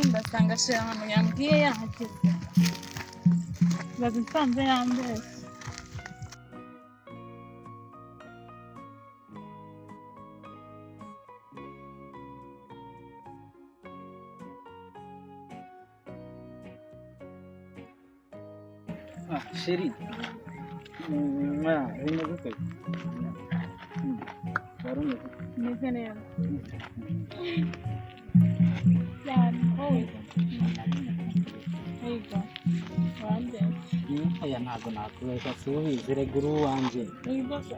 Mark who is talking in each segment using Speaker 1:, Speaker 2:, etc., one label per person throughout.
Speaker 1: ndasanga shira ahantu yambwiye yahageze bazi nsanze yambese
Speaker 2: Chérie, bimeze ute?
Speaker 1: meze neza cyane wowe Ego, wande.
Speaker 2: Oya ntabwo nakubeshya si ubizi rega uri uwanjye.
Speaker 1: Ego se.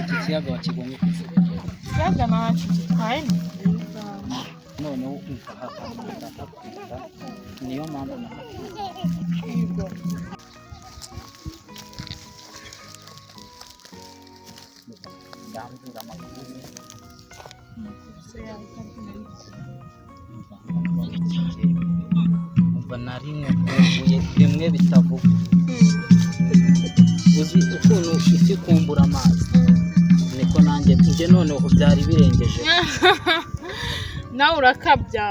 Speaker 2: Iki kiyaga wakibonye ku isi?
Speaker 1: Ikiyaga ntacyo gitwaye neza.
Speaker 2: Noneho umva hakunda niyo mpamvu nakubwiye.
Speaker 1: Ego.
Speaker 2: Ndambwira amakuru umva nari nkukumbuye bimwe bitavuga. Uzi ukuntu isi kumbura amazi niko nanjye tujye noneho byari birengeje.
Speaker 1: Nawe urakabya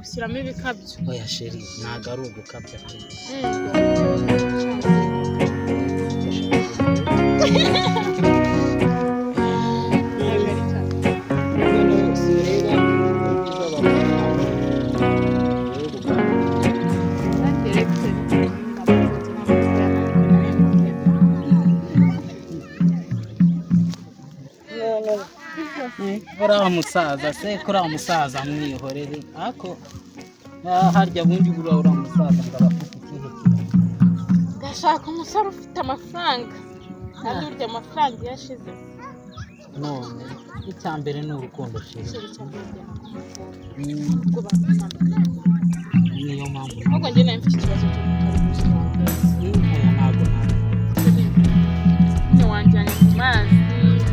Speaker 1: ushyiramo ibikabyo.
Speaker 2: Oya sheri ntago ari ugukabya pe. Uriya musaza se kuri uriya musaza mwihorere ariko harya bundi uriya musaza ngo aba afite ikihe kintu?
Speaker 1: Gashaka umusore ufite amafaranga kandi urya amafaranga iyo ashize.
Speaker 2: None icya mbere ni urukundo sheri. Niyo mpamvu
Speaker 1: ahubwo njye nawe mfite ikibazo cyo gutari gusoma.
Speaker 2: Oya ntabwo
Speaker 1: ni wanjyanye ku mazi meza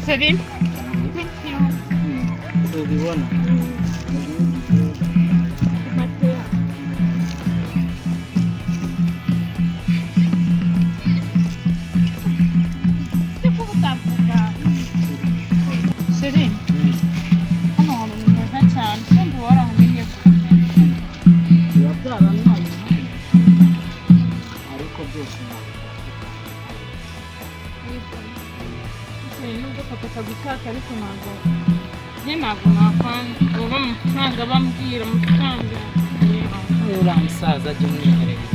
Speaker 1: Sevim.
Speaker 2: ubibona.
Speaker 1: Sevim. Hano hantu ni heza cyane. ariko ntabwo nakwanga ubu amafaranga bambwira amafaranga
Speaker 2: uriya musaza ajya umwiherera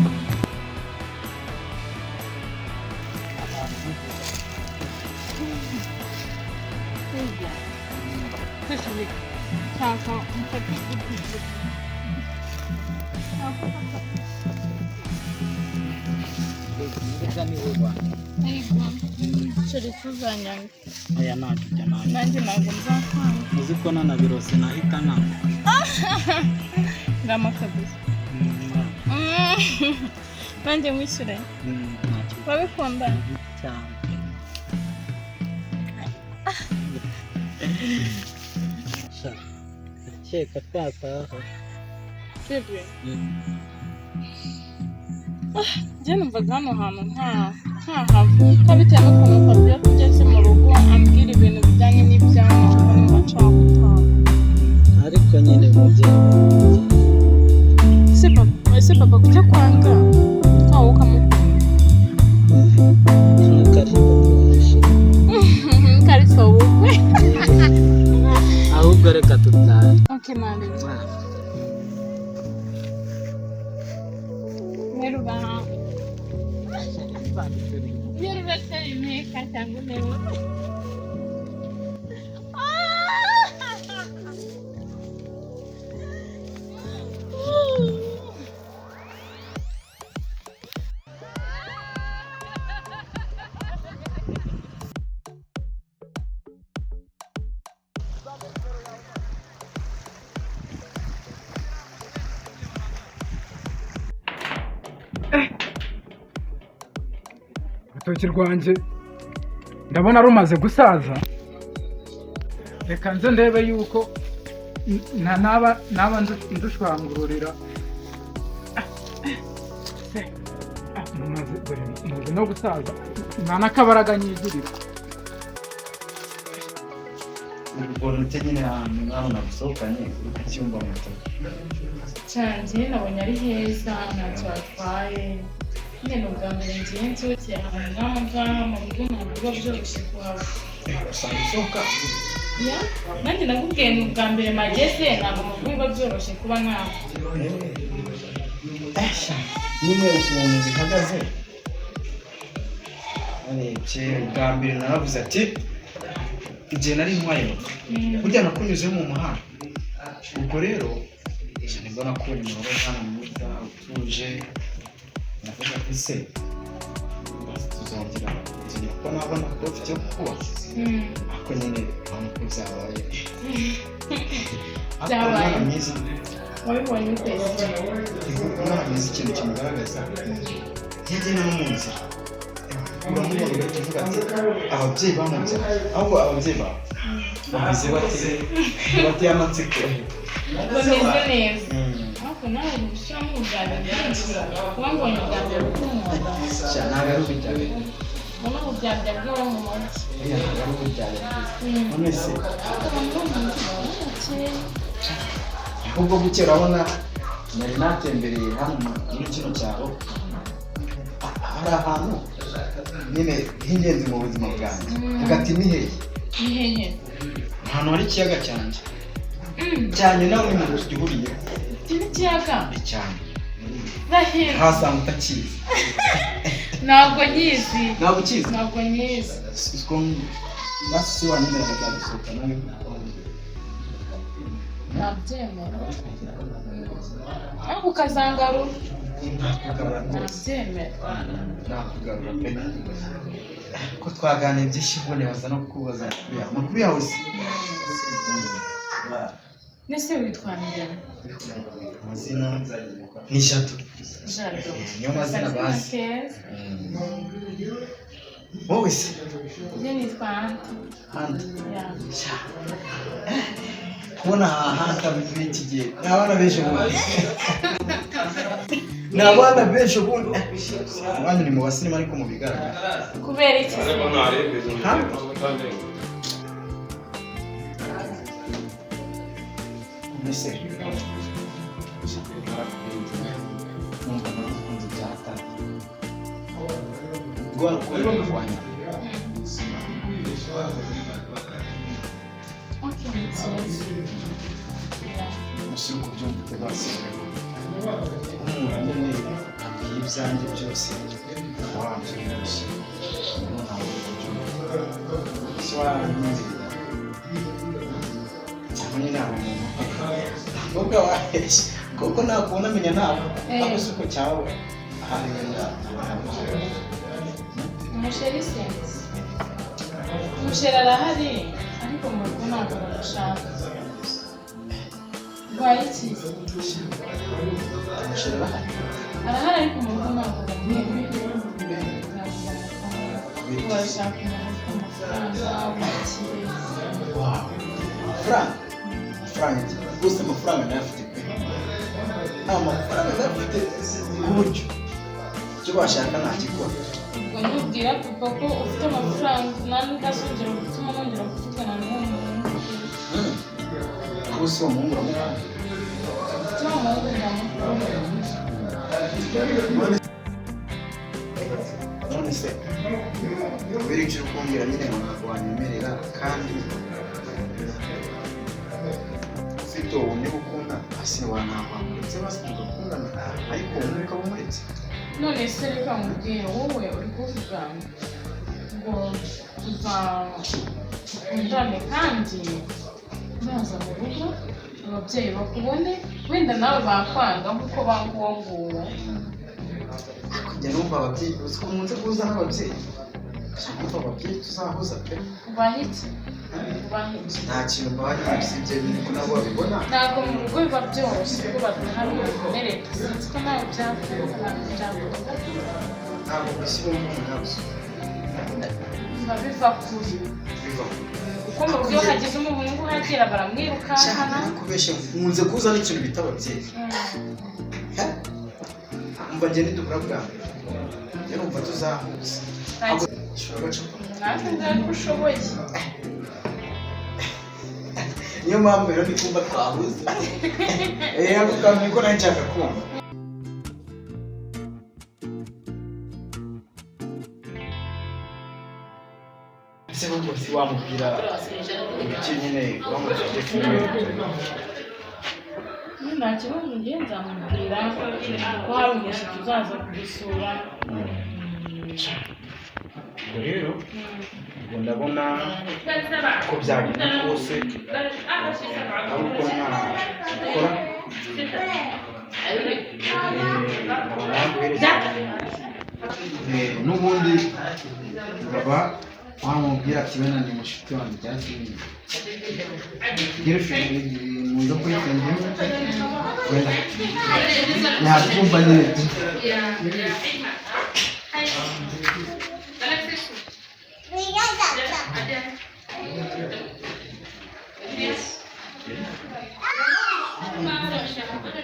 Speaker 1: nshaka umfate igiti
Speaker 2: mbega ni wowe Rwanda
Speaker 1: sheri tuzanyanga
Speaker 2: aya ntabwo ijya nabi
Speaker 1: nanjye ntabwo nzakwanga
Speaker 2: uzi ko nanabirose nahita nanga
Speaker 1: ngama kabisa nanjye mwishyure urabikunda
Speaker 2: cyane ndakeka twataha
Speaker 1: bebe njye numvaga hano hantu ntahavuka bitewe n'ukuntu Fabio tugeze mu rugo ambwira ibintu bijyanye n'iby'aho numva nshaka gutaha
Speaker 2: ariko nyine mubyeyi
Speaker 1: ese papa kujya kwanga twawe karifa wowe
Speaker 2: ahubwo reka tutahe
Speaker 1: okay nani Yerura imeka cyangwa intebe
Speaker 3: urutoki rwanjye ndabona rumaze gusaza, reka nze ndebe yuko naba ndushwangururira mumaze no gusaza nta n'akabaraga nyigirira.
Speaker 4: ubona ute nyine ahantu nk'aho nagusohokanye uri kucyumva moto
Speaker 1: cyane nabonye ari heza ntacyo batwaye nyine ni ubwa mbere ngiye nsohokeye ahantu nk'aha ngaha mu rugo ntabwo biba byoroshye kuhaba.
Speaker 4: usanga usohoka
Speaker 1: nanjye nakubwiye ni ubwa mbere mageze ntabwo mu rugo biba byoroshye kuba nkaho
Speaker 4: nyine ukuntu zihagaze narebye ubwa mbere naravuze ati igihe nari ntwaye moto burya nakunyuzeho mu muhanda, ubwo rero nibwo nakubonye mu rugo hano mwiza utuje navuga ati se tuzongera ko nabona ko ufite icyo kuba ariko nyine urabona ko byabaye
Speaker 1: byabaye
Speaker 4: mwiza
Speaker 1: wabibonye ute?
Speaker 4: umwana mwiza ikintu kimugaragaza iyo agenda no mu nzira uramubona ugahita uvuga ati ababyeyi bamubyaye ahubwo ababyeyi bawe bameze bate amatsiko
Speaker 1: bameze neza ariko nawe gushyiramo ubugari bwinshi kuba mbonye ubwa mbere bw'umwuga
Speaker 4: ntabwo ari ubujyane
Speaker 1: ubona uburyarya bw'abo mu mujyi
Speaker 4: ntabwo ari ubujyane none se
Speaker 1: abantu bo mu mujyi bakeya
Speaker 4: ahubwo buke urabona nari natembereye hano muri kino cyaro hari ahantu nyine h'ingenzi mu buzima bwanjye hagati ni hehe
Speaker 1: ni hehe
Speaker 4: ahantu hari ikiyaga cyanjye cyane nawe ni mu gihuriyeho
Speaker 1: n'ikiyaga
Speaker 4: cyane
Speaker 1: rahira
Speaker 4: hasanga utakizi
Speaker 1: ntabwo nyizi
Speaker 4: ntabwo ukizi
Speaker 1: ntabwo nyizi
Speaker 4: siko basi wanyemera bakagusohoka nawe
Speaker 1: nabyemera ariko ukazangarura nabyemera
Speaker 4: nakugarura pe ko twaganiriye byinshi ubwo nibaza no kukubaza amakuru yawe se
Speaker 1: nese witwanira
Speaker 4: amazina ni Jado niyo mazina bazi wowe se
Speaker 1: njye nitwa
Speaker 4: Hanta
Speaker 1: ya
Speaker 4: kubona Hanta bivuye iki gihe ni abana benshi ubundi ni abana benshi ubundi abandi ni mu basinema ariko mu bigaragara
Speaker 1: kubera iki
Speaker 4: mbese numva nakunze byatari rwanda kurwanya umusore ku byo mfite bose umuntu nyine abwiye ibyanjye byose wabyibushye ntabwo icyo waranyumvira cyangwa nyine abantu nubwo waheshye kuko nakubona amenya ntabwo ntabwo si uko cyawe ahari wenda
Speaker 1: umusheri sense umusheri arahari ariko mu rugo ntabwo bamushaka rwaye iki
Speaker 4: umusheri arahari
Speaker 1: ariko mu rugo ntabwo bamwemerewe barashaka umuntu ufite amafaranga w'umukire
Speaker 4: amafaranga gusa amafaranga nayo afite pe nta mafaranga nayo afite ku buryo icyo bashaka ntakikora
Speaker 1: ubwo nubwira papa ko ufite amafaranga nanjye udasongera gutuma nongera kuvugana n'uwo muntu
Speaker 4: aho si uwo muhungu uramukunda
Speaker 1: utuma umuhungu ndamukunda
Speaker 4: none se kubera icyo uri kumbwira nyine ngo ntabwo wanyemerera kandi ufite uwo niba ukunda hasi wanamuretse basi tugakundana ariko wowe ukaba umuretse
Speaker 1: none se reka nkubwire wowe uri kuvuga ngo tuzakundane kandi naza mu rugo ababyeyi bakubone wenda nawe bakwanga nk'uko banga uwo nguwo
Speaker 4: kujya numva ababyeyi uzi ko munze guhuza n'ababyeyi ushaka kumva ababyeyi tuzahuza pe
Speaker 1: ubahitse ubahitse
Speaker 4: nta kintu mbabaye usibye ko nabo babibona
Speaker 1: ntabwo mu rugo biba byoroshye ko badahari umukomereka sinzi ko nawe byakunda
Speaker 4: ntabwo gushyira umuntu ntabwo
Speaker 1: biba biva kure
Speaker 4: biva
Speaker 1: kuko mu rugo iyo hagize umuhungu uhagera baramwirukankana
Speaker 4: kubeshya nkunze kuzana ikintu bita ababyeyi umva njye nidukora bwawe njye numva tuzahuza
Speaker 1: natwe nzari ko ushoboye
Speaker 4: niyo mpamvu rero ndi kumva twahuza ako kantu niko nari nshaka kumva ese ahubwo si wamubwira ibiki nyine wamubwira filime
Speaker 1: nta kibazo ngiye nzamubwira ko hari umushyitsi uzaza kudusura
Speaker 4: ubwo rero ubwo ndabona ko byagenda kose ari uko ntakora n'ubundi baba wamubwira ati wenda ni mushiki wanjye cyangwa se girlfriend muza kuri friend wenda yakumva neza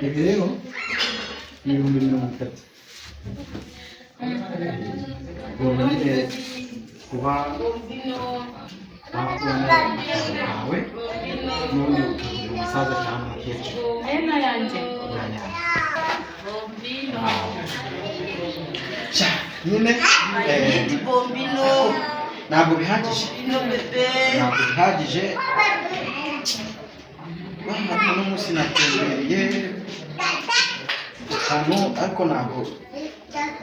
Speaker 4: ibi rero ni 30,000 ugomba nyine kuba wakubona wawe n'undi umusaza cyangwa umukecuru
Speaker 1: aya ni ayanjye
Speaker 4: nyine ntabwo bihagije ntabwo bihagije hano n'umunsi natembereye ahantu ariko ntabwo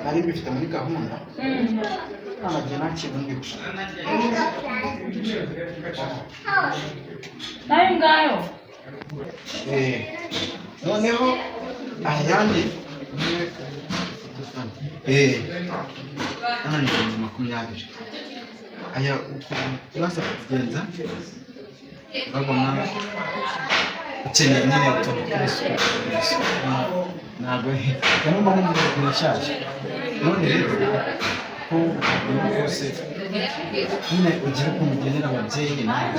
Speaker 4: nari mbifite muri gahunda ntagiye nta kintu ndi gushaka
Speaker 1: nayo ngayo
Speaker 4: noneho ayandi hano ni 20,000 aya uraza kugenza babona ukeneye nyine utuntu tw'isuku ntabwo kanuma nk'umuntu urashaje none rero ko ubu rwose nyine ugira ukuntu ugenera ababyeyi nawe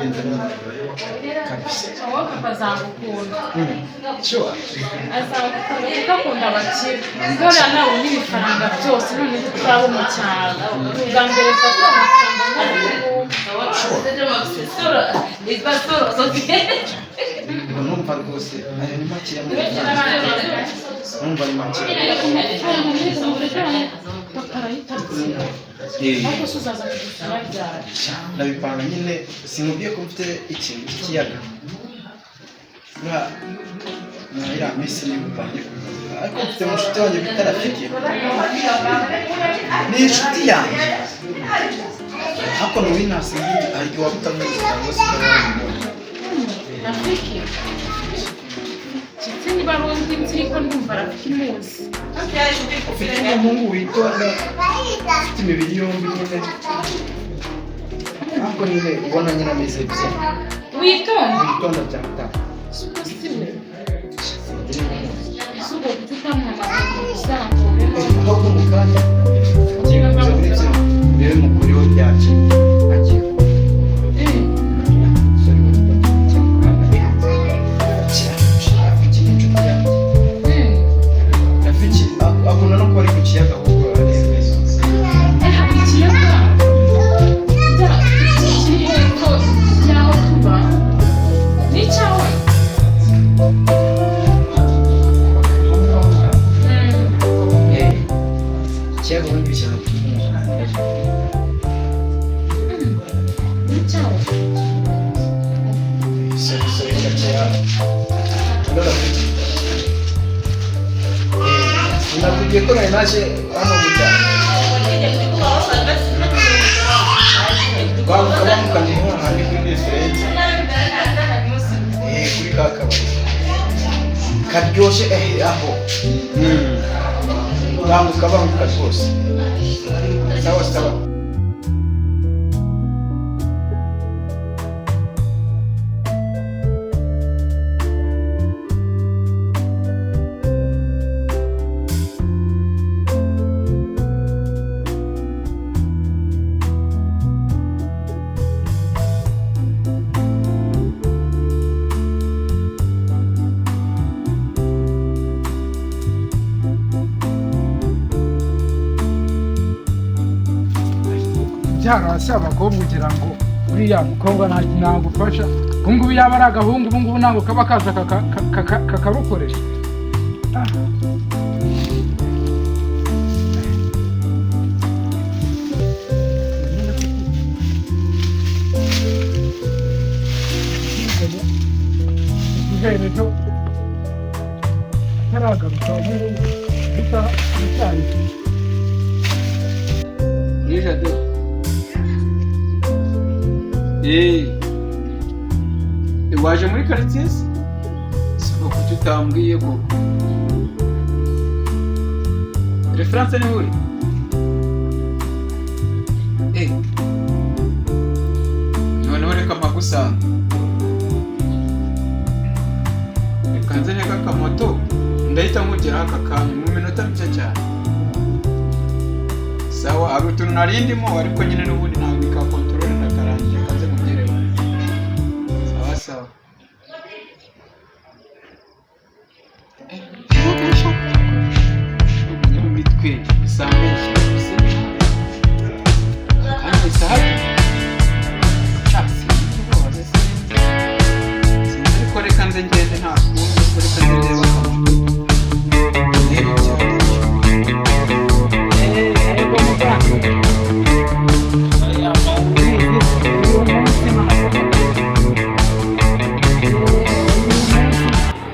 Speaker 4: ugenda kabisa
Speaker 1: wowe papa azagukunda
Speaker 4: sure
Speaker 1: azagukunda kuko akunda abakire dore nawe n'ibifaranga byose none tutaba mu cyaro bwa mbere fata amafaranga
Speaker 4: ngo numva rwose ayo ni makeya muri numva ari makeya
Speaker 1: papa barayitarutse ariko se uzaza kudusura ryari
Speaker 4: ndabipanga nyine sinkubwiye ko mfite ikintu cy'ikiyaga iriya minsi niba upange kuza ariko mfite umushuti wanjye bita Rafiki ni inshuti yanjye ariko n'uwinasi ariko waba utamuzi cyangwa se utabona
Speaker 1: Rafiki ndetse niba ari undi nzi ko ndumva Rafiki muzi
Speaker 4: ufite umuhungu witonda ufite imibiri yombi nyine ariko nyine ubona nyine ameze bye witonda byamutanga
Speaker 1: sugo tutamuhamagara usanzwe
Speaker 4: ahubwo mu kanya rero mukuru we byacu agiye akunda no kuba ari ku kiyaga ahubwo
Speaker 1: ikiyaga kiri hepfo y'aho tuba ni icyawe
Speaker 4: ikiyaga ubundi bishyira ku
Speaker 1: ni icyawe
Speaker 4: isori gakeya nakubwiye ko nari naje hano mu cyaro bamuka bamukanye nk'ahandi kuri resitorenti kuri ka kabari karyoshye aho bamuka rwose sawa sawa
Speaker 3: byarasi abakobwa ugira ngo uriya mukobwa nagufasha ubungubu yaba ari agahungu ubungubu ntabwo kaba kaza kakarukoresha iherezo ataragaruka bitacyari
Speaker 5: Jade. Waje muri quartier se? Siko kuki utambwiye ko. Reference ni uri? Noneho reka magusanga. Reka nze nteka akamoto ndahita nkugeraho aka kanya mu minota mike cyane. Sawa, hari utuntu narindimo ariko nyine n'ubundi ntabwo bikakontorore ndakarangiye kaze mugereho. Sawa sawa. Mitwe isambesha se. Kandi sahaje. Chapsi niko wazese. Sinzi ko reka nze ngende nta kundi ko reka nze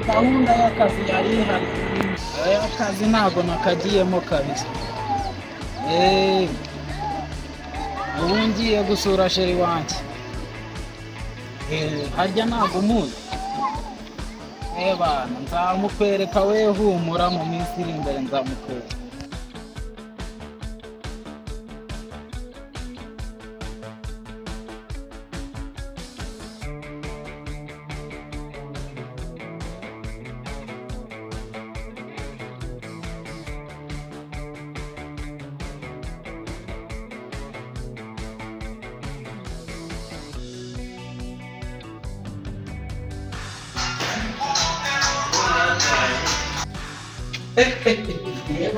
Speaker 2: gahunda y'akazi yari ihari akazi ntabwo nakagiyemo kabisa ubu ngiye gusura sheri wanjye harya ntabwo umuzi bana nzamukwereka we humura mu minsi iri imbere nzamukwereka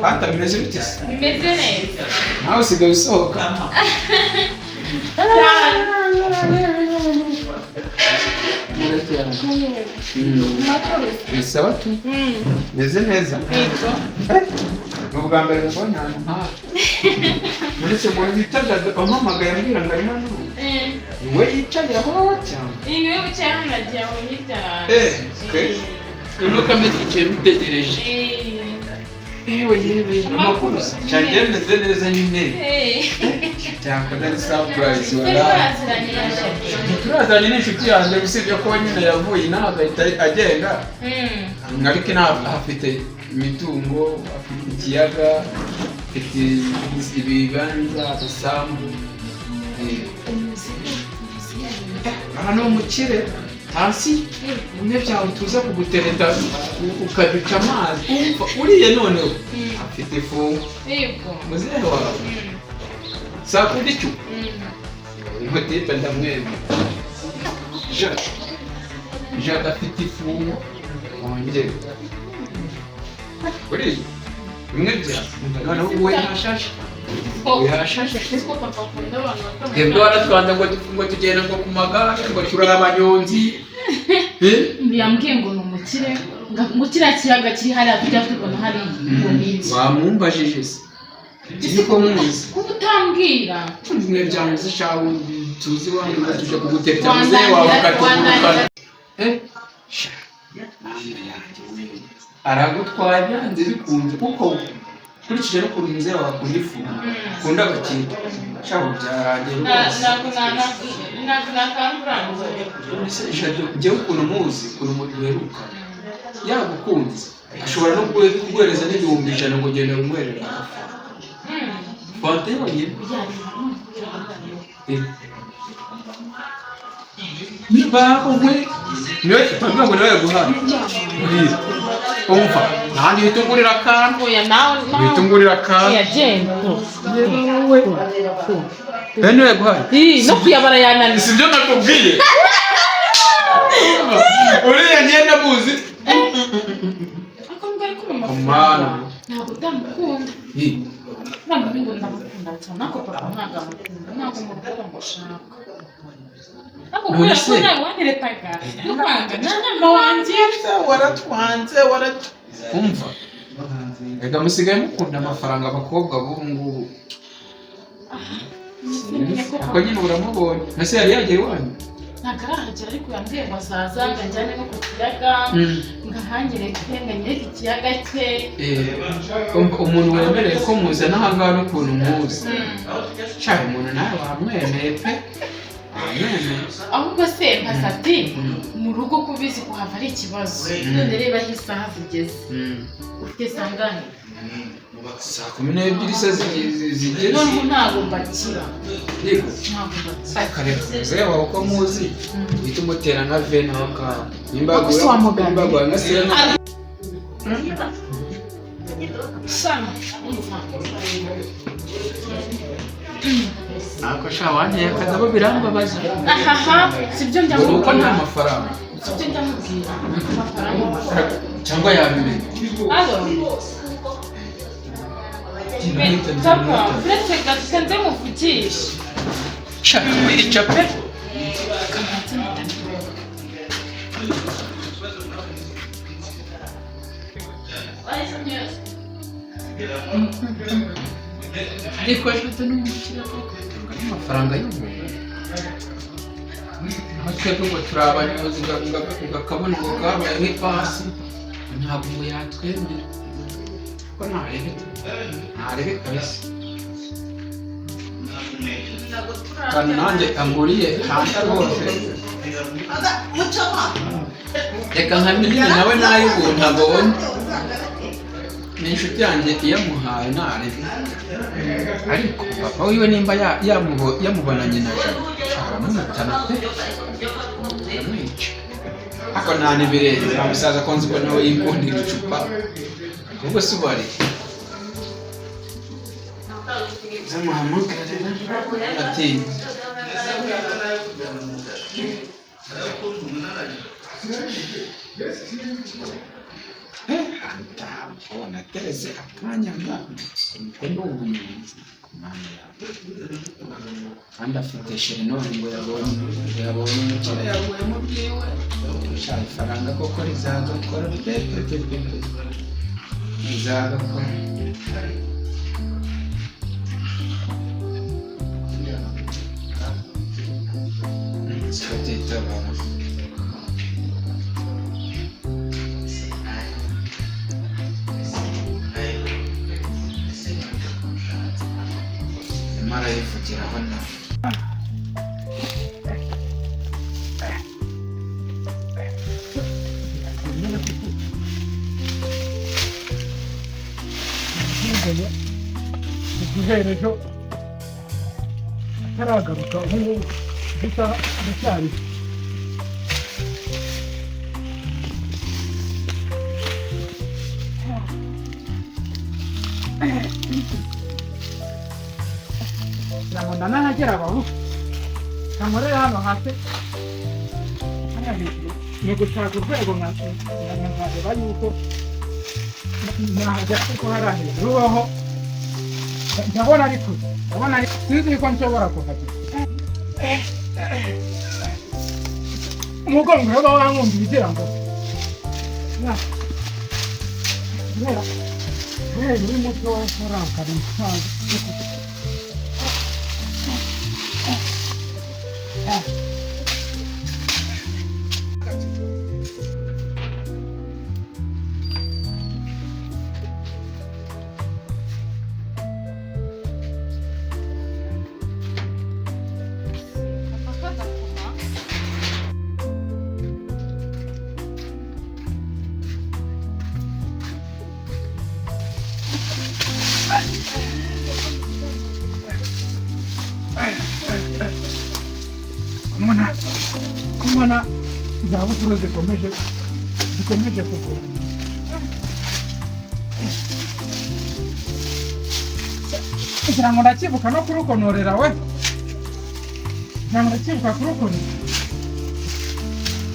Speaker 5: Hata bimeze bite se?
Speaker 1: bimeze neza
Speaker 5: Nawe usigaye usohoka. Bisaba tu. Meze neza. Ni ubwa mbere mbonye ahantu nk'aha. uretse ngo bitaga amamagaye ambwira ngo ari hano we yicaye aho cyane
Speaker 1: niwe wicaye hano agiye aho hirya
Speaker 5: urimo kameze igihe mutegereje yewe amakuru cyane meze neza nyine cyakora ari surprise turazanye n'inshuti yanjye usibye ko nyine yavuye inaha agahita agenda ariko inaha afite imitungo, afite ikiyaga, afite ibibanza, amasambu hano umukire hasi umwe byawe tuza kugutereta ukaduca amazi uriye noneho afite ifungo muzehe wawe sakunda icyo nkutipe ndamwemera jada afite ifungo wongere uriye bimwe byawe noneho wowe yashashe Ndo aratwanda ngo tugenda ngo kumagare ngo turara abanyonzi
Speaker 1: mbiyambwiye ngo numukire mukira kiyaga kiri hari atujya tubona hari ngo niki
Speaker 5: wamumbajije se Niko muzi
Speaker 1: kubutambwira
Speaker 5: mwe byanze shawo tuzi wangu ngo tuje kugutereta muze wawe katuguka aragutwanya nzi bikunze kuko kurikije no kurunze wakunda ifu kunda bakintu shaho byarangiye njyewe ukuntu muzi ukuntu muduheruka yagukunze ashobora no kuguhereza n'ibihumbi 100 ngo ugende umwerera fante yonyine niba umwe niwe pamwe ngo nawe guhana umva nandi bitungurira kantu
Speaker 1: oya nawe
Speaker 5: bitungurira kantu
Speaker 1: ya jento
Speaker 5: bene we guhana
Speaker 1: no kuyabara yanani
Speaker 5: sibyo nakubwiye uriya ngenda muzi
Speaker 1: akombere ko
Speaker 5: umwana
Speaker 1: ntabwo ndamukunda ntabwo ngo ndamukunda cyane nako papa ntabwo amukunda ntabwo mukunda ngo shaka ako kubera ko nawe wanteretaga n'ubanga n'ama wanjye
Speaker 5: waratwanze umva reka musigaye mukunda amafaranga abakobwa b'ubu ngubu ako nyine uramubonye ese yari yagiye iwanyu
Speaker 1: ntabwo arahagera ariko yambwiye ngo azaza ngo njyane no ku kiyaga ngahanyereke nganyereke ikiyaga cye
Speaker 5: umuntu wemereye ko muzana aha ngaha n'ukuntu muzi cyane umuntu nawe wamwemeye pe
Speaker 1: ahubwo se mpasati mu rugo kubizi kuhava ari ikibazo none reba aho isaha zigeze ufite sangane
Speaker 5: saa 12 se zigeze
Speaker 1: none ntabwo mbakira
Speaker 5: yego
Speaker 1: ntabwo mbakira
Speaker 5: akareka muzehe wawe uko muzi uhita umutera nka vena aho ngaho nimbagura nka sena
Speaker 1: sana
Speaker 5: ako sha wanteye akazabo birambabaza
Speaker 1: ahaha sibyo njya
Speaker 5: uko nta
Speaker 1: mubwira
Speaker 5: mafaranga
Speaker 1: sibyo njya mubwira amafaranga
Speaker 5: cyangwa yabimenye
Speaker 1: alo papa uretse gato nze muvugishe
Speaker 5: shaka kwica pe ariko ashaka n'umukira koko amafaranga y'umuntu aho twebwe ngo turi abanyozi ugakabona ngo kabaye nk'ipasi ntabwo ngo yatwemera ko ntarebe kabisa kandi nanjye anguriye hanze rwose reka nka minini nawe nayubu ntabwo abona ni inshuti yanjye iyamuhaye ntarebe ariko papa wiwe nimba yamubonanye na jana aramumutana pe aramwica ariko nta n'ibirenge nta musaza ko nzi ko nawe yikundira icupa ahubwo si ubari zamuhamagara atinya ntabwo natereze akanya ngo ndumvise kandi afite shenone ngo yabonye umukire yaguye mu byiwe ushaka ifaranga koko rizagakora rizagakora batitabara imara yivugira hano
Speaker 3: igiherezo ataragaruka ubu ducyari ndabona nahagera abahu kamurere hano hasi ni gushaka urwego nkareba yuko nahagera kuko hariya rubaho ndabona ari kure ndabona ari sinzi ko nshobora kuhagera umugongo rero wankumva ugira ngo kubera uri muto warakara umusaza kumana izabukuru zikomeje kugura kugira ngo ndakibuka no kurukonorera we kugira ngo ndakibuka kurukonora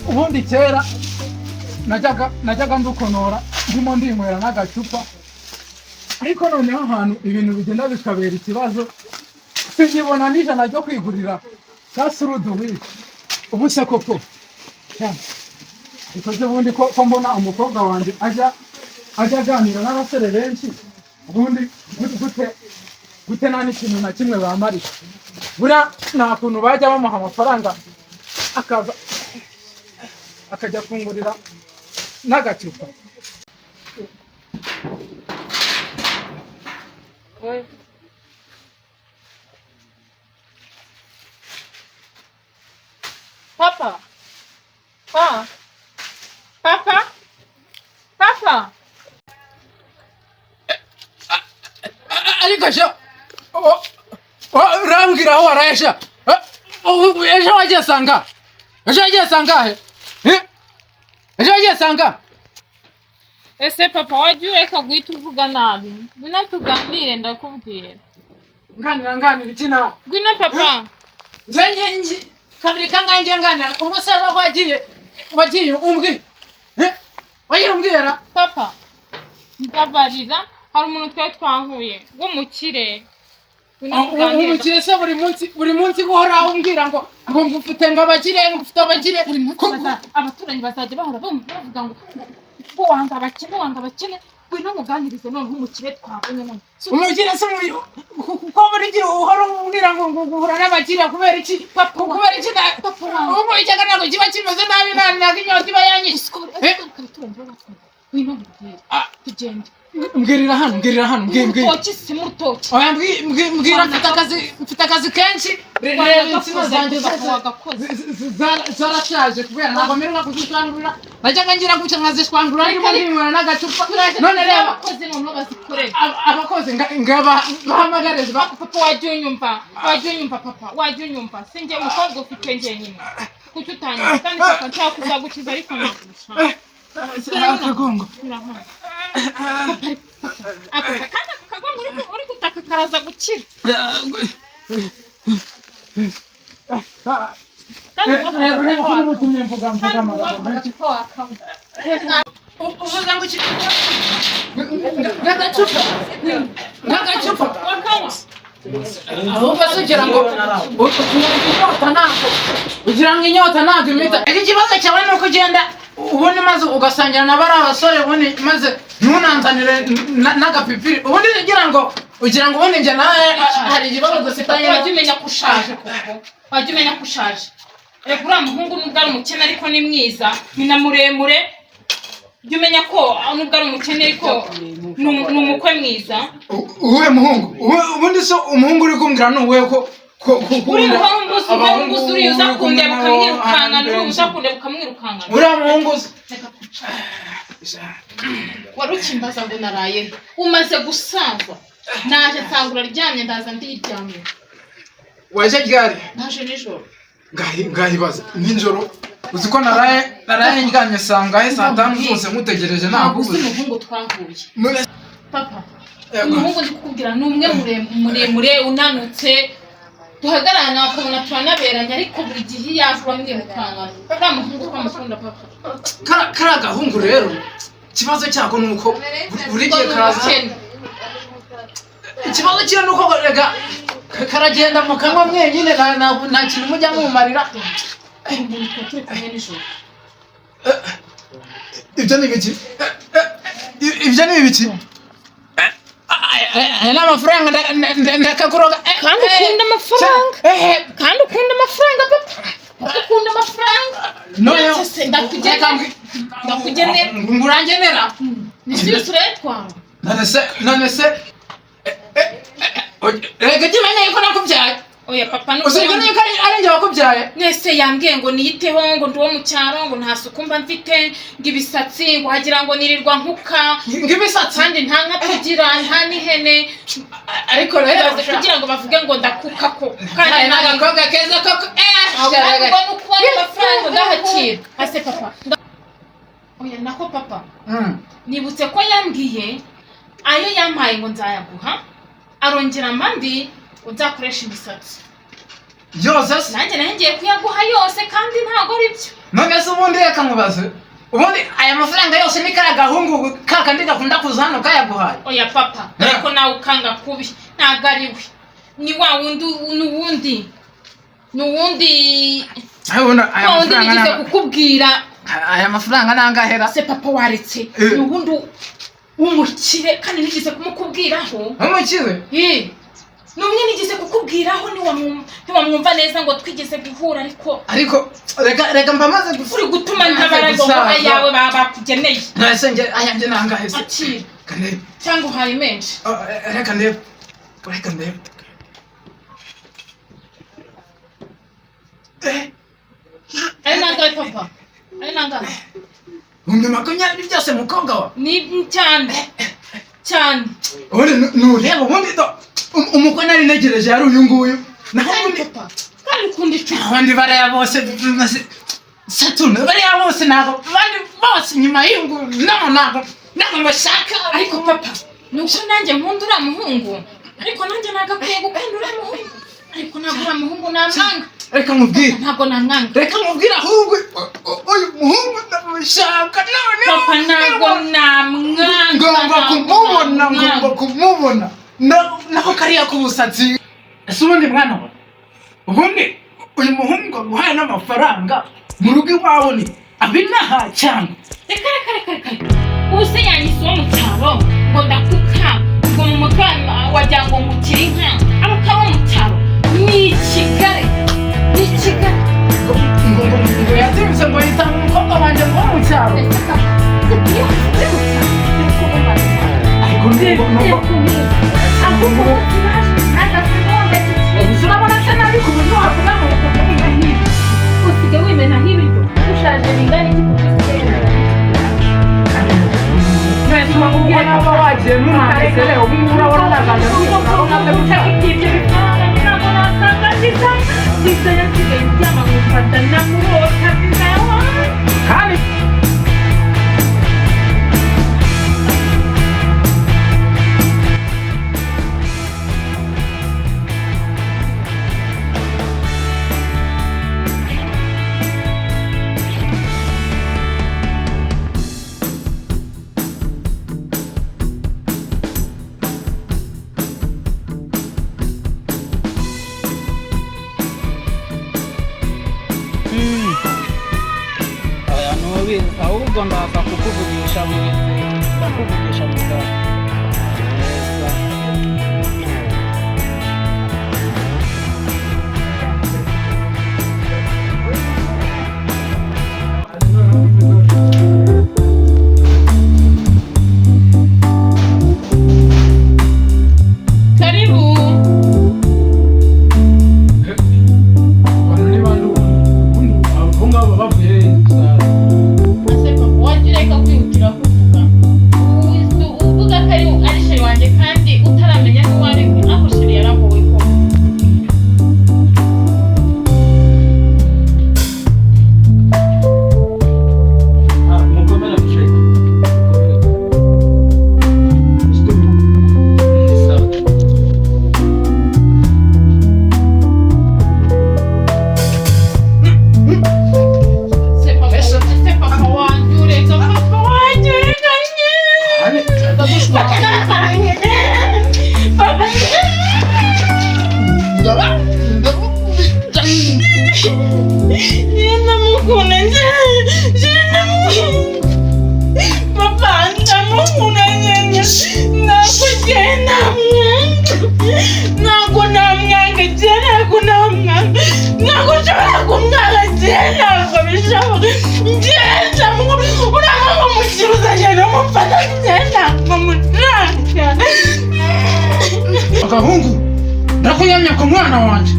Speaker 3: ubundi kera najyaga ndukonora ndimo ndinywera n'agacupa ariko noneho ahantu ibintu bigenda bikabera ikibazo sinkibona n'ijana ryo kwigurira ka suruduwiri ubu se koko bikoze ubundi ko mbona umukobwa wanjye ajya aganira n'abasore benshi ubundi gute nta n'ikintu na kimwe bamarira buriya nta kuntu bajya bamuha amafaranga akaza akajya kungurira n'agacupa
Speaker 1: Papa.
Speaker 3: ariko sha urambwira aho warayesha ejo wagiye sanga
Speaker 1: Ese papa wagiye ureka guhita uvuga nabi ngwino tuganire ndakubwira
Speaker 3: nganira iki nawe
Speaker 1: ngwino papa
Speaker 3: nje kabiri kangahe nganira umusaza wagiye umbwira
Speaker 1: papa ndabarira hari umuntu twari twahuye w'umukire
Speaker 3: umukire se buri munsi guhora umbwira ngo mfite ngo abakire
Speaker 1: abaturanyi bazajya bahora bavuga ngo wanga abakene ngwino muganirize none nk'umukire twabonye none
Speaker 3: umukire se kuko buri gihe uhora umbwira ngo guhura n'abakire kubera iki kubera iki ubu icyaga ntabwo kiba kimeze nabi ntabwo inyota iba yanyishe
Speaker 1: ngwino mubwire tugende
Speaker 3: mbwirira hano
Speaker 1: urutoki si mu rutoki
Speaker 3: mbwira mfite akazi kenshi insina zanjye zarashaje kubera ntabwo mperuka kuzishwangurira najyaga ngira gutya nkazishwangurira ariko ndinywera n'agacupa none reba
Speaker 1: abakozi noneho bazikorera
Speaker 3: abakozi bahamagare
Speaker 1: papa wajya unyumva papa wajya unyumva sinjye umukobwa ufite njyenyine kuki utanyumva kandi papa nshaka kuzagukiza ariko ntabwo ushaka
Speaker 3: akagongo
Speaker 1: akagongo uri gutaka karaza gukira
Speaker 3: ahubwo se ugira ngo inyota ntabwo imita ikibazo cyawe ni uko ugenda ubundi maze ugasangira na bariya basore ubundi maze ntunanzanire n'agapipiri ubundi ugira ngo ubundi njye nawe hari ikibazo dufitanye
Speaker 1: wajya umenya ko ushaje uriya muhungu nubwo ari umukene ariko ni mwiza ni na muremure jya umenya ko nubwo ari umukene ariko ni umukwe mwiza.
Speaker 3: uwe muhungu ubundi so umuhungu uri kumbwira nuwe ko
Speaker 1: uri umuhungu uri uza kundeba ukamwirukankana uri uza kundeba ukamwirukankana
Speaker 3: uriya muhungu
Speaker 1: wari ukimbaza ngo naraye umaze gusaza naje nsanga uraryamye ndaza ndiryamye.
Speaker 3: waje ryari?
Speaker 1: naje nijoro.
Speaker 3: ngahibaza nijoro uzi ko naraye ndyamye sangahe saa 5 zose mutegereje ntabwo
Speaker 1: uzi umuhungu twahuye papa umuhungu ndi kukubwira ni umwe muremure unanutse duhagararana ukabona turanaberanye ariko buri gihe yaje uramwirukankana uriya muhungu twamukunda papa.
Speaker 3: kariya gahungu rero ikibazo cyako ni uko buri gihe karaza ikibazo kiri ni uko karagenda mu kanwa mwenyine nta kintu mujya mumarira. ibyo ni ibiki? ibyo ni ibiki? n'amafaranga ndakakuroga
Speaker 1: kandi ukunda amafaranga kandi ukunda amafaranga papa ukunda amafaranga ndakugenera
Speaker 3: ngurangenera
Speaker 1: nisibyo turetwara
Speaker 3: none se reka kimenya yuko nakubyaye.
Speaker 1: oya papa
Speaker 3: uzi ko niko ari njye wakubyaye.
Speaker 1: mwese yambwiye ngo niyiteho ngo ndi uwo mu cyaro ngo nta suku mba mfite ngo ibisatsi ngo hagira ngo nirirwa nkuka
Speaker 3: ng'ibisatsi
Speaker 1: kandi nta nka tugira nta n'ihene
Speaker 3: ariko rero
Speaker 1: kugira ngo bavuge ngo ndakuka ko
Speaker 3: kandi n'agakobwa keza koko
Speaker 1: ngo nukubona amafaranga ndahakira ase papa. oya nako papa nibutse ko yambwiye ayo yampaye ngo nzayaguha arongera amandi uzakoresha imisatsi
Speaker 3: yose
Speaker 1: nanjye ngiye kuyaguha yose kandi ntago ari byo.
Speaker 3: none se ubundi reka nkubaze ubundi aya mafaranga yose ni kariya gahungu kakandi gakunda kuza hano kayaguhaye?
Speaker 1: oya papa ariko nawe ukanga kubi ntago ari we ni wa wundi n'uwundi nigize kukubwira
Speaker 3: aya mafaranga nangahera
Speaker 1: se papa waretse n'uwundi umukire kandi nigize kumukubwiraho.
Speaker 3: umukire?
Speaker 1: numwe nigize kukubwiraho ntiwamwumva neza ngo twigeze guhura
Speaker 3: ariko reka mbamaze
Speaker 1: uri gutuma ntabara ngo ayawe bakugeneye.
Speaker 3: nase nge ayanjye nangahe se?
Speaker 1: akira
Speaker 3: kane
Speaker 1: cyangwa uhaye menshi.
Speaker 3: reka ndebe
Speaker 1: ari nangahe papa? ari nangahe?
Speaker 3: 20 byose mukobwa wa
Speaker 1: ni cyane
Speaker 3: ubundi nureba ubundi umukwe nari negereje yari uyu nguyu naho
Speaker 1: papa kandi ukunda icyo
Speaker 3: abandi bariya bose satuna bariya bose ntabwo bari bose nyuma y'inguyu ntabwo bashaka.
Speaker 1: ariko papa nuko nanjye nkunda uriya muhungu ariko nanjye nagakwiye gukunda uriya muhungu ariko ntabwo uriya muhungu namwanga.
Speaker 3: reka mubwire
Speaker 1: ntabwo namwanga.
Speaker 3: reka mubwire ahubwo uyu muhungu ndamushaka none
Speaker 1: papa ntabwo namwanga.
Speaker 3: ngomba kumubona naho kariya k'ubusatsi. ese ubundi mwana we ubundi uyu muhungu aguhaye n'amafaranga mu rugo iwawe ni abinaha cyane?
Speaker 1: reka ubu se yanyise uwo mu cyaro ngo ndakuka ngo mu mutwe wagira ngo ngukire inka abakaba mu cyaro ni Kigali
Speaker 3: ngo yaturutse ngo yitanga umukobwa wanjye ngo mu cyaro. urabona ko nabi ku buryo wavuga ngo
Speaker 1: usigaye wimena nk'ibiryo ushaje bingana iki kuko
Speaker 3: mwese mubwira n'abo wagiye mwumvise rero ubu urabona nagaje urabona
Speaker 1: ibyo bifaranga ntabwo nasanga nziza yasigaye iryama mu mfata namurota bizawa
Speaker 3: kandi
Speaker 2: ahubwo ndaza kukuvugisha ndakuvugisha mu kanwa.
Speaker 3: kwiyamya ku mwana wanjye